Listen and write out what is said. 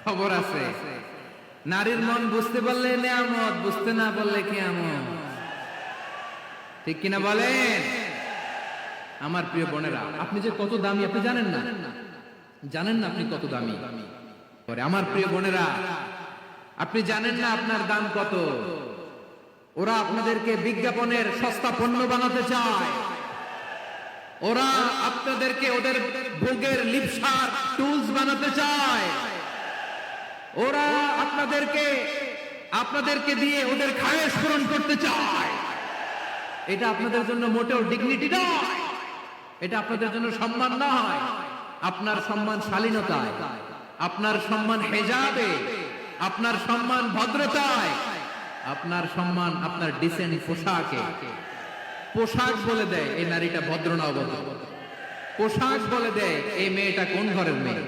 খবর আছে। নারীর মন বুঝতে পারলে নেয়ামত, বুঝতে না পারলে কিয়ামত। ঠিক কিনা বলেন? আমার প্রিয় বোনেরা, আপনি যে কত দামি আপনি জানেন না, জানেন না আপনি কত দামি। আমার প্রিয় বোনেরা, আপনি জানেন না আপনার দাম কত। ওরা আপনাদেরকে বিজ্ঞাপনের সস্তা পণ্য বানাতে চায়। ওরা আপনাদেরকে ওদের ভোগের লিপসার টুলস বানাতে চায়। ওরা আপনাদেরকে দিয়ে ওদের খায়েশ পূরণ করতে চায়। এটা আপনাদের জন্য মোটেও ডিগনিটি নয়, এটা আপনাদের জন্য সম্মান নয়। আপনার সম্মান শালীনতায়, আপনার সম্মান হেজাবে, আপনার সম্মান ভদ্রতায়, আপনার সম্মান আপনার ডিসেন্ট পোশাকে। পোশাক বলে দেয় এই নারীটা ভদ্র না অভদ্র। পোশাক বলে দেয় এই মেয়েটা কোন ঘরের মেয়ে।